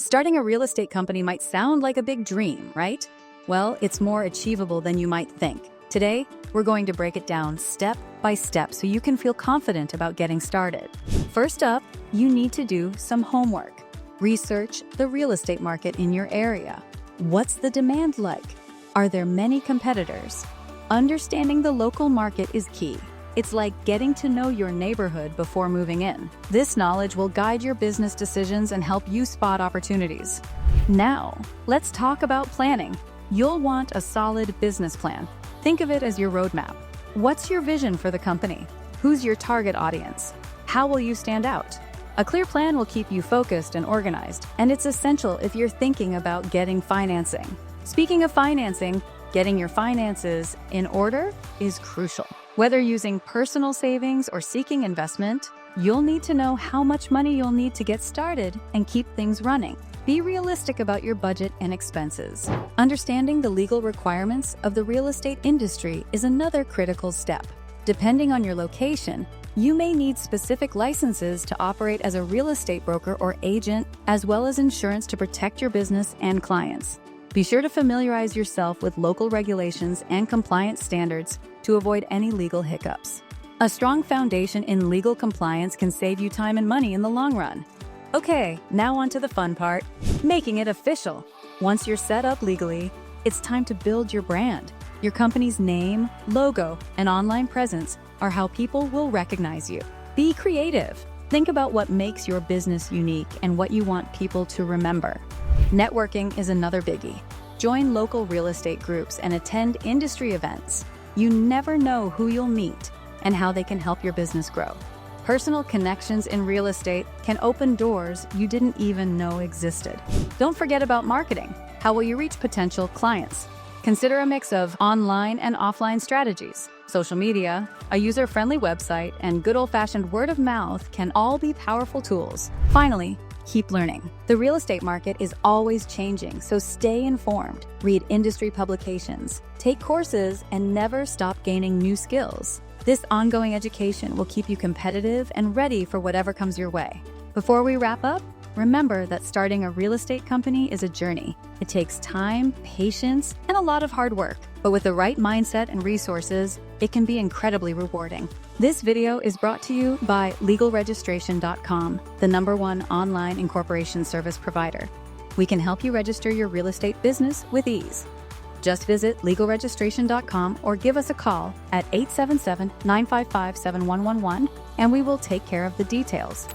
Starting a real estate company might sound like a big dream, right? Well, it's more achievable than you might think. Today, we're going to break it down step by step so you can feel confident about getting started. First up, you need to do some homework. Research the real estate market in your area. What's the demand like? Are there many competitors? Understanding the local market is key. It's like getting to know your neighborhood before moving in. This knowledge will guide your business decisions and help you spot opportunities. Now, let's talk about planning. You'll want a solid business plan. Think of it as your roadmap. What's your vision for the company? Who's your target audience? How will you stand out? A clear plan will keep you focused and organized, and it's essential if you're thinking about getting financing. Speaking of financing, getting your finances in order is crucial. Whether using personal savings or seeking investment, you'll need to know how much money you'll need to get started and keep things running. Be realistic about your budget and expenses. Understanding the legal requirements of the real estate industry is another critical step. Depending on your location, you may need specific licenses to operate as a real estate broker or agent, as well as insurance to protect your business and clients. Be sure to familiarize yourself with local regulations and compliance standards to avoid any legal hiccups. A strong foundation in legal compliance can save you time and money in the long run. Okay, now on to the fun part, making it official. Once you're set up legally, it's time to build your brand. Your company's name, logo, and online presence are how people will recognize you. Be creative. Think about what makes your business unique and what you want people to remember. Networking is another biggie. Join local real estate groups and attend industry events. You never know who you'll meet and how they can help your business grow. Personal connections in real estate can open doors you didn't even know existed. Don't forget about marketing. How will you reach potential clients? Consider a mix of online and offline strategies. Social media, a user-friendly website, and good old-fashioned word of mouth can all be powerful tools. Finally, keep learning. The real estate market is always changing, so stay informed. Read industry publications, take courses, and never stop gaining new skills. This ongoing education will keep you competitive and ready for whatever comes your way. Before we wrap up, remember that starting a real estate company is a journey. It takes time, patience, and a lot of hard work. But with the right mindset and resources, it can be incredibly rewarding. This video is brought to you by LegalRegistration.com, the #1 online incorporation service provider. We can help you register your real estate business with ease. Just visit LegalRegistration.com or give us a call at 877-955-7111 and we will take care of the details.